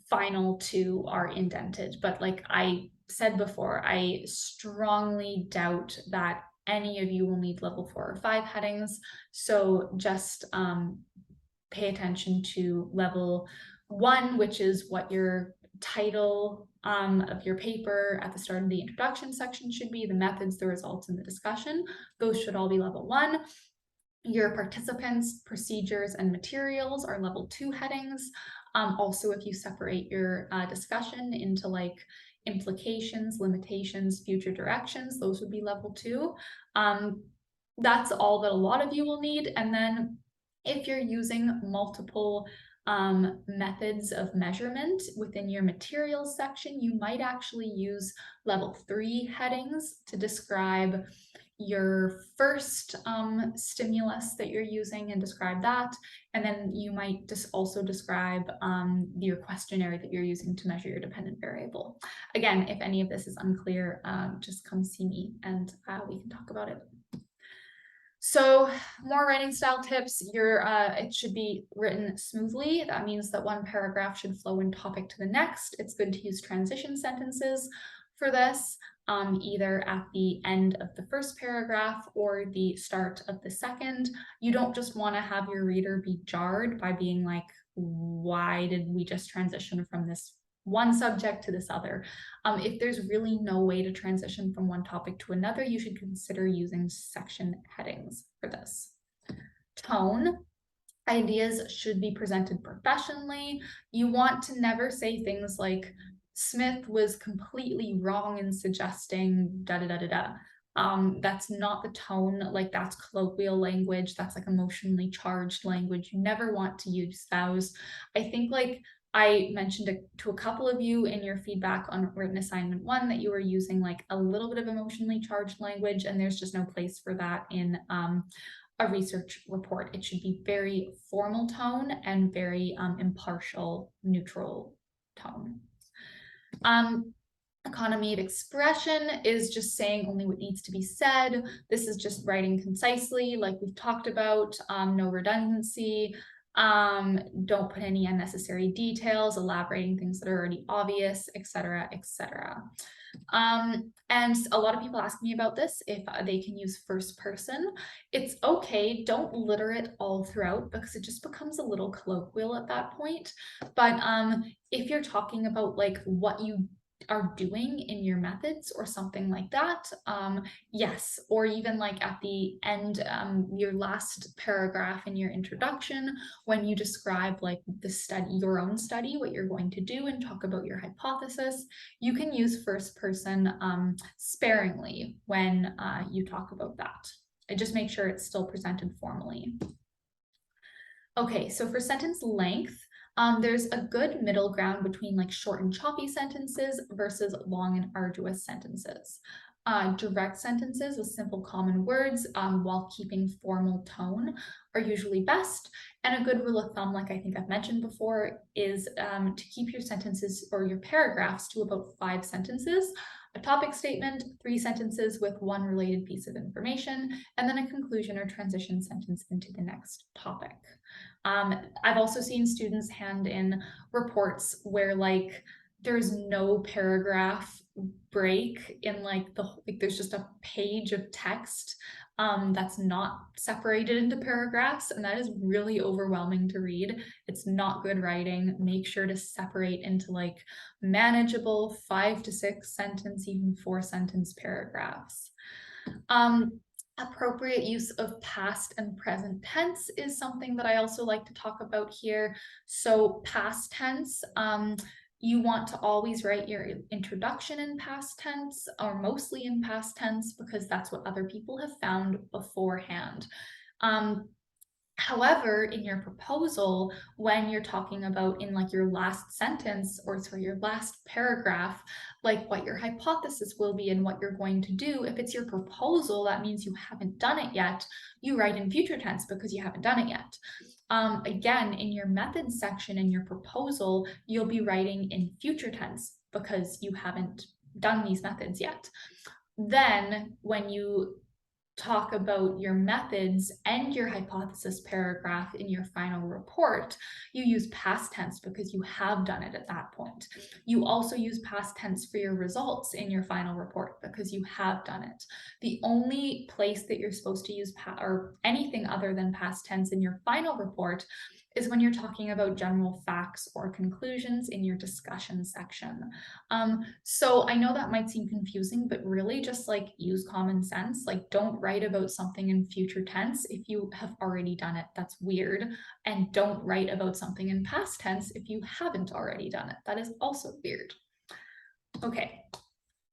final 2 are indented. But like I said before, I strongly doubt that any of you will need level 4 or 5 headings. So just pay attention to level 1, which is what you're title of your paper at the start of the introduction section should be, the methods, the results, and the discussion. Those should all be level 1. Your participants, procedures, and materials are level 2 headings. Also, if you separate your discussion into like implications, limitations, future directions, those would be level 2. That's all that a lot of you will need. And then if you're using multiple methods of measurement within your materials section, you might actually use level 3 headings to describe your first stimulus that you're using and describe that. And then you might just also describe your questionnaire that you're using to measure your dependent variable. Again, if any of this is unclear, just come see me and we can talk about it. So more writing style tips, it should be written smoothly. That means that one paragraph should flow in topic to the next. It's good to use transition sentences for this, either at the end of the first paragraph or the start of the second. You don't just want to have your reader be jarred by being like, why did we just transition from this one subject to this other? If there's really no way to transition from one topic to another, you should consider using section headings for this. Tone. Ideas should be presented professionally. You want to never say things like, Smith was completely wrong in suggesting da da da da da. That's not the tone, like that's colloquial language, that's like emotionally charged language. You never want to use those. I think like I mentioned to a couple of you in your feedback on written assignment 1 that you were using like a little bit of emotionally charged language, and there's just no place for that in a research report. It should be very formal tone and very impartial, neutral tone. Economy of expression is just saying only what needs to be said. This is just writing concisely, like we've talked about, no redundancy. Don't put any unnecessary details, elaborating things that are already obvious, etc., etc. And a lot of people ask me about this, if they can use first person. It's okay, don't litter it all throughout because it just becomes a little colloquial at that point. But if you're talking about like what you are doing in your methods or something like that, yes, or even like at the end, your last paragraph in your introduction, when you describe like the study, your own study, what you're going to do and talk about your hypothesis, you can use first person sparingly when you talk about that. And just make sure it's still presented formally. Okay, so for sentence length, there's a good middle ground between like short and choppy sentences versus long and arduous sentences. Direct sentences with simple common words while keeping formal tone are usually best. And a good rule of thumb, like I think I've mentioned before, is to keep your sentences or your paragraphs to about 5 sentences, a topic statement, 3 sentences with one related piece of information, and then a conclusion or transition sentence into the next topic. I've also seen students hand in reports where like there's no paragraph break in like there's just a page of text that's not separated into paragraphs, and that is really overwhelming to read. It's not good writing. Make sure to separate into like manageable 5 to 6 sentence, even 4 sentence paragraphs. Appropriate use of past and present tense is something that I also like to talk about here. So past tense, you want to always write your introduction in past tense or mostly in past tense because that's what other people have found beforehand. However, in your proposal, when you're talking about in like your last sentence or sorry, your last paragraph, like what your hypothesis will be and what you're going to do, if it's your proposal, that means you haven't done it yet. You write in future tense because you haven't done it yet. Again, in your methods section in your proposal, you'll be writing in future tense because you haven't done these methods yet. Then when you talk about your methods and your hypothesis paragraph in your final report, you use past tense because you have done it at that point. You also use past tense for your results in your final report because you have done it. The only place that you're supposed to use or anything other than past tense in your final report is when you're talking about general facts or conclusions in your discussion section. So I know that might seem confusing, but really just like use common sense. Like don't write about something in future tense if you have already done it. That's weird. And don't write about something in past tense if you haven't already done it. That is also weird. Okay,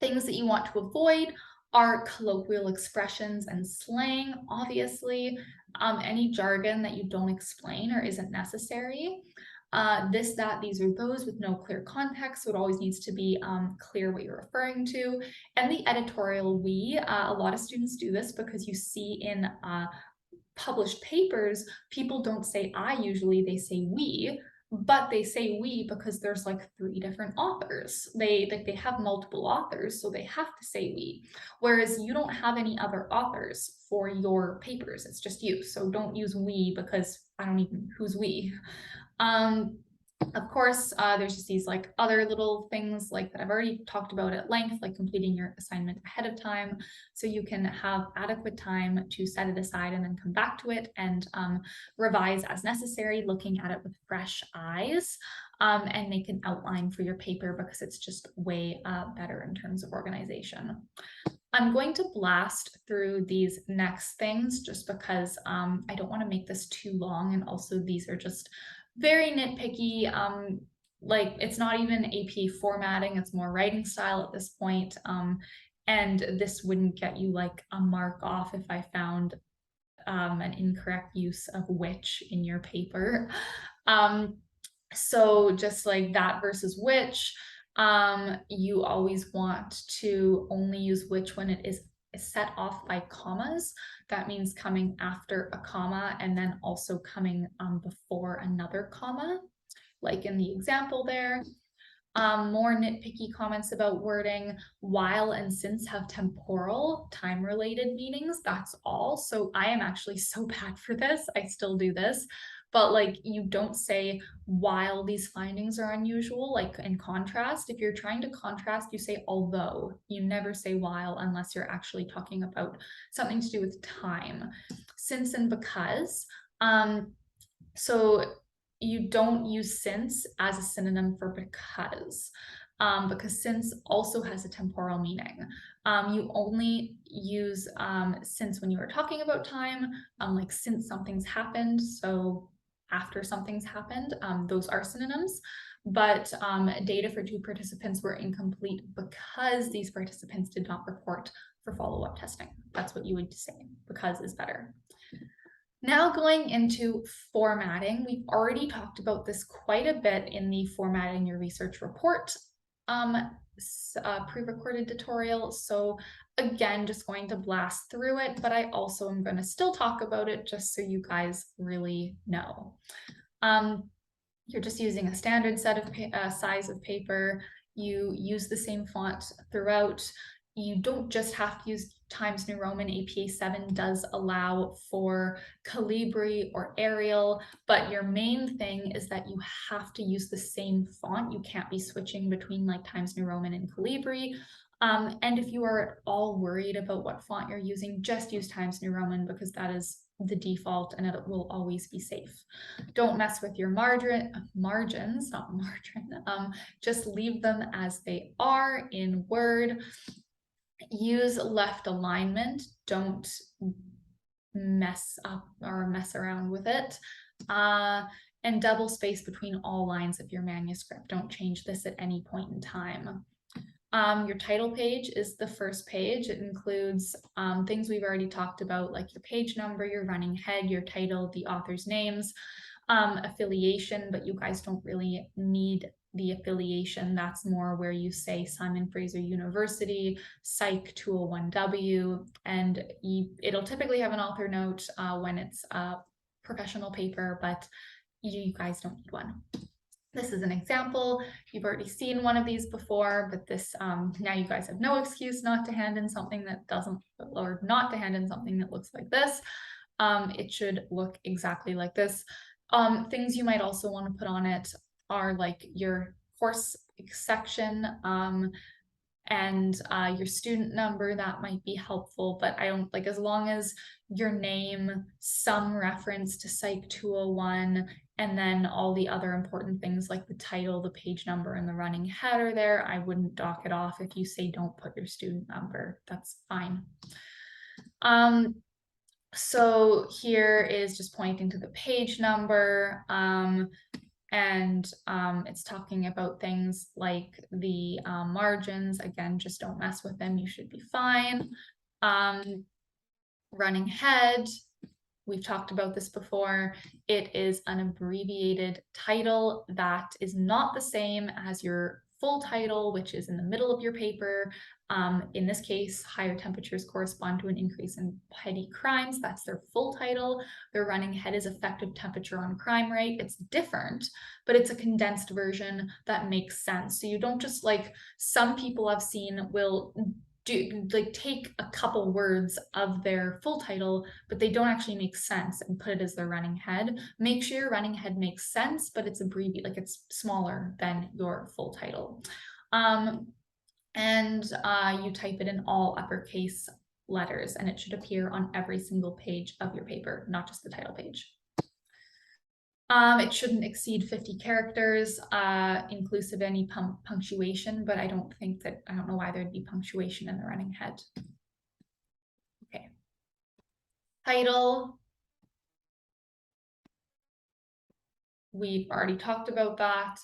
things that you want to avoid are colloquial expressions and slang, obviously, any jargon that you don't explain or isn't necessary. This, that, these, or those with no clear context, so it always needs to be clear what you're referring to. And the editorial we, a lot of students do this because you see in published papers, people don't say I usually, they say we, but they say we because there's like 3 different authors. They have multiple authors, so they have to say we. Whereas you don't have any other authors for your papers, it's just you. So don't use we because I don't even, who's we? Of course, there's just these like other little things like that I've already talked about at length, like completing your assignment ahead of time, so you can have adequate time to set it aside and then come back to it and revise as necessary, looking at it with fresh eyes, and make an outline for your paper because it's just way better in terms of organization. I'm going to blast through these next things just because I don't want to make this too long, and also these are just very nitpicky. Like it's not even AP formatting, it's more writing style at this point. And this wouldn't get you like a mark off if I found an incorrect use of which in your paper. So just like that versus which, you always want to only use which when it is set off by commas. That means coming after a comma and then also coming before another comma, like in the example there. More nitpicky comments about wording. While and since have temporal, time-related meanings. That's all. So I am actually so bad for this. I still do this. But like you don't say while these findings are unusual, like in contrast. If you're trying to contrast, you say although. You never say while unless you're actually talking about something to do with time. Since and because. So you don't use since as a synonym for because since also has a temporal meaning. You only use since when you are talking about time, like since something's happened, so after something's happened, those are synonyms. But data for 2 participants were incomplete because these participants did not report for follow-up testing. That's what you would say, because is better. Now going into formatting, we've already talked about this quite a bit in the formatting your research report pre-recorded tutorial. So again, just going to blast through it, but I also am going to still talk about it just so you guys really know. You're just using a standard set of size of paper. You use the same font throughout. You don't just have to use Times New Roman. APA 7 does allow for Calibri or Arial, but your main thing is that you have to use the same font. You can't be switching between like Times New Roman and Calibri. And if you are at all worried about what font you're using, just use Times New Roman because that is the default and it will always be safe. Don't mess with your margins, not margin. Just leave them as they are in Word. Use left alignment. Don't mess up or mess around with it. And double space between all lines of your manuscript. Don't change this at any point in time. Your title page is the first page. It includes things we've already talked about, like your page number, your running head, your title, the author's names, affiliation, but you guys don't really need the affiliation. That's more where you say Simon Fraser University, PSYC 201W, and it'll typically have an author note when it's a professional paper, but you guys don't need one. This is an example. You've already seen one of these before, but this now you guys have no excuse not to hand in something that doesn't, or not to hand in something that looks like this. It should look exactly like this. Things you might also want to put on it are like your course section and your student number. That might be helpful, but I don't like, as long as your name, some reference to Psych 201, And then all the other important things like the title, the page number, and the running header there, I wouldn't dock it off. If you say don't put your student number, that's fine. So here is just pointing to the page number, and it's talking about things like the margins. Again, just don't mess with them. You should be fine. Running head, we've talked about this before. It is an abbreviated title that is not the same as your full title, which is in the middle of your paper. In this case, higher temperatures correspond to an increase in petty crimes. That's their full title. Their running head is effective temperature on crime rate. It's different, but it's a condensed version that makes sense. So you don't just like, some people I've seen will do like take a couple words of their full title, but they don't actually make sense and put it as their running head. Make sure your running head makes sense, but it's abbreviated, like it's smaller than your full title. You type it in all uppercase letters, and it should appear on every single page of your paper, not just the title page. It shouldn't exceed 50 characters, inclusive of any punctuation, but I don't know why there'd be punctuation in the running head. Okay. Title. We've already talked about that.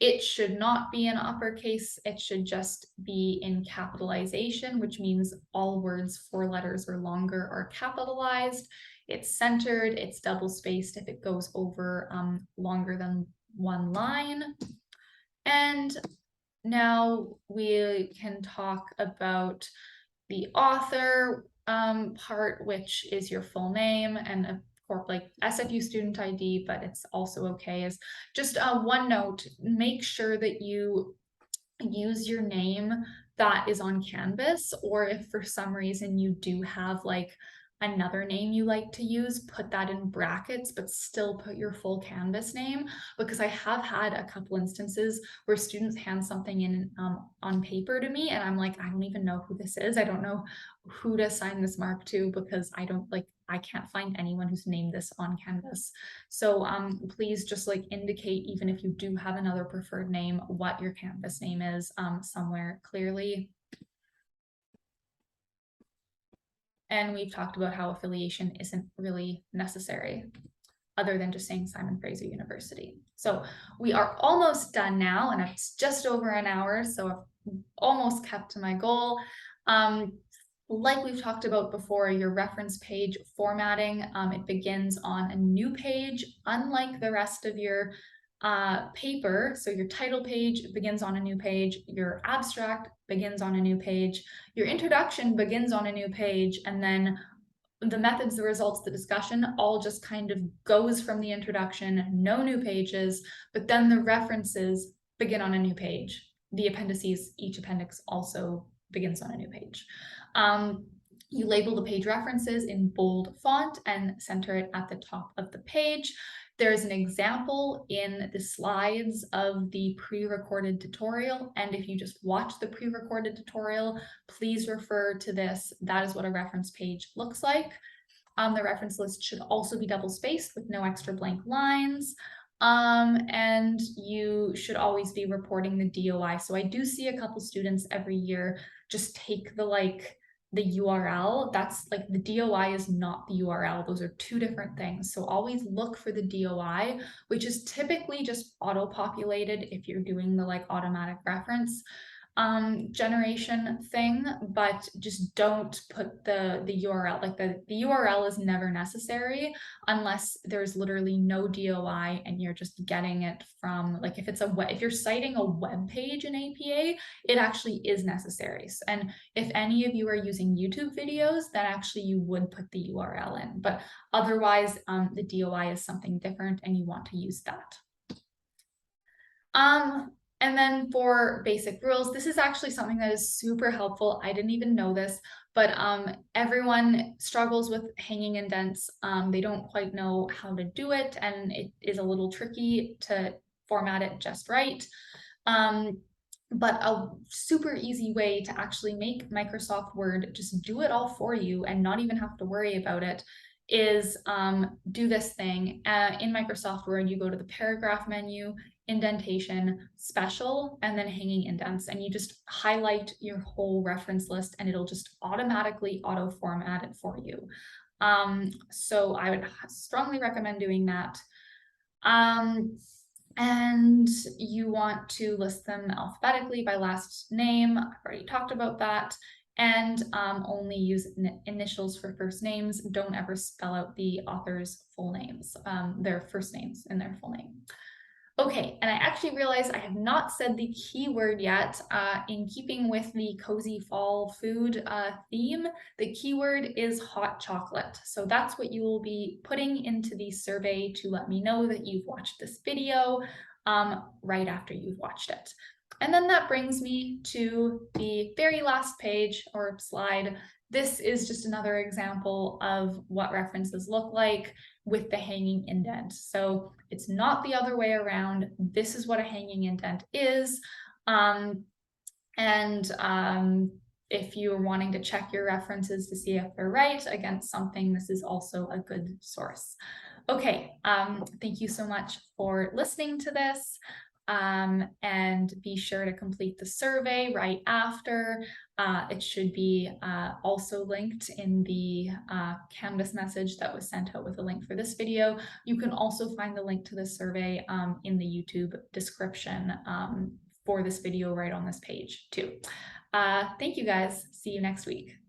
It should not be in uppercase. It should just be in capitalization, which means all words 4 letters or longer are capitalized. It's centered, it's double spaced if it goes over longer than 1 line. And now we can talk about the author part, which is your full name, and like SFU student ID, but it's also okay as just one note, make sure that you use your name that is on Canvas, or if for some reason you do have like another name you like to use, put that in brackets, but still put your full Canvas name, because I have had a couple instances where students hand something in on paper to me, and I'm like, I don't even know who this is. I don't know who to assign this mark to, because I can't find anyone who's named this on Canvas. So please just like indicate, even if you do have another preferred name, what your Canvas name is somewhere clearly. And we've talked about how affiliation isn't really necessary, other than just saying Simon Fraser University. So we are almost done now, and it's just over an hour, so I've almost kept to my goal. Like we've talked about before, your reference page formatting, it begins on a new page, unlike the rest of your paper. So your title page begins on a new page, your abstract begins on a new page, your introduction begins on a new page, and then the methods, the results, the discussion all just kind of goes from the introduction, no new pages, but then the references begin on a new page. The appendices, each appendix also begins on a new page. You label the page references in bold font and center it at the top of the page. There's an example in the slides of the pre-recorded tutorial, and if you just watch the pre-recorded tutorial, please refer to this. That is what a reference page looks like. The reference list should also be double spaced with no extra blank lines. And you should always be reporting the DOI. So I do see a couple students every year just take the URL. That's like, the DOI is not the URL. Those are 2 different things. So always look for the DOI, which is typically just auto-populated if you're doing the like automatic reference generation thing, but just don't put the URL. Like the URL is never necessary unless there's literally no DOI and you're just getting it from, like, if you're citing a web page in APA, it actually is necessary. And if any of you are using YouTube videos, then actually you would put the URL in, but otherwise the DOI is something different and you want to use that. And then for basic rules, this is actually something that is super helpful. I didn't even know this, but everyone struggles with hanging indents. They don't quite know how to do it, and it is a little tricky to format it just right. But a super easy way to actually make Microsoft Word just do it all for you and not even have to worry about it is do this thing. In Microsoft Word, you go to the paragraph menu, indentation, special, and then hanging indents. And you just highlight your whole reference list and it'll just automatically auto format it for you. So I would strongly recommend doing that. And you want to list them alphabetically by last name. I've already talked about that. And only use initials for first names. Don't ever spell out the author's full names, their first names in their full name. Okay, and I actually realized I have not said the keyword yet. In keeping with the cozy fall food theme, the keyword is hot chocolate. So that's what you will be putting into the survey to let me know that you've watched this video right after you've watched it. And then that brings me to the very last page or slide. This is just another example of what references look like with the hanging indent. So it's not the other way around. This is what a hanging indent is. If you're wanting to check your references to see if they're right against something, this is also a good source. Okay, thank you so much for listening to this. And be sure to complete the survey right after. It should be also linked in the Canvas message that was sent out with a link for this video. You can also find the link to the survey in the YouTube description for this video right on this page too. Thank you guys. See you next week.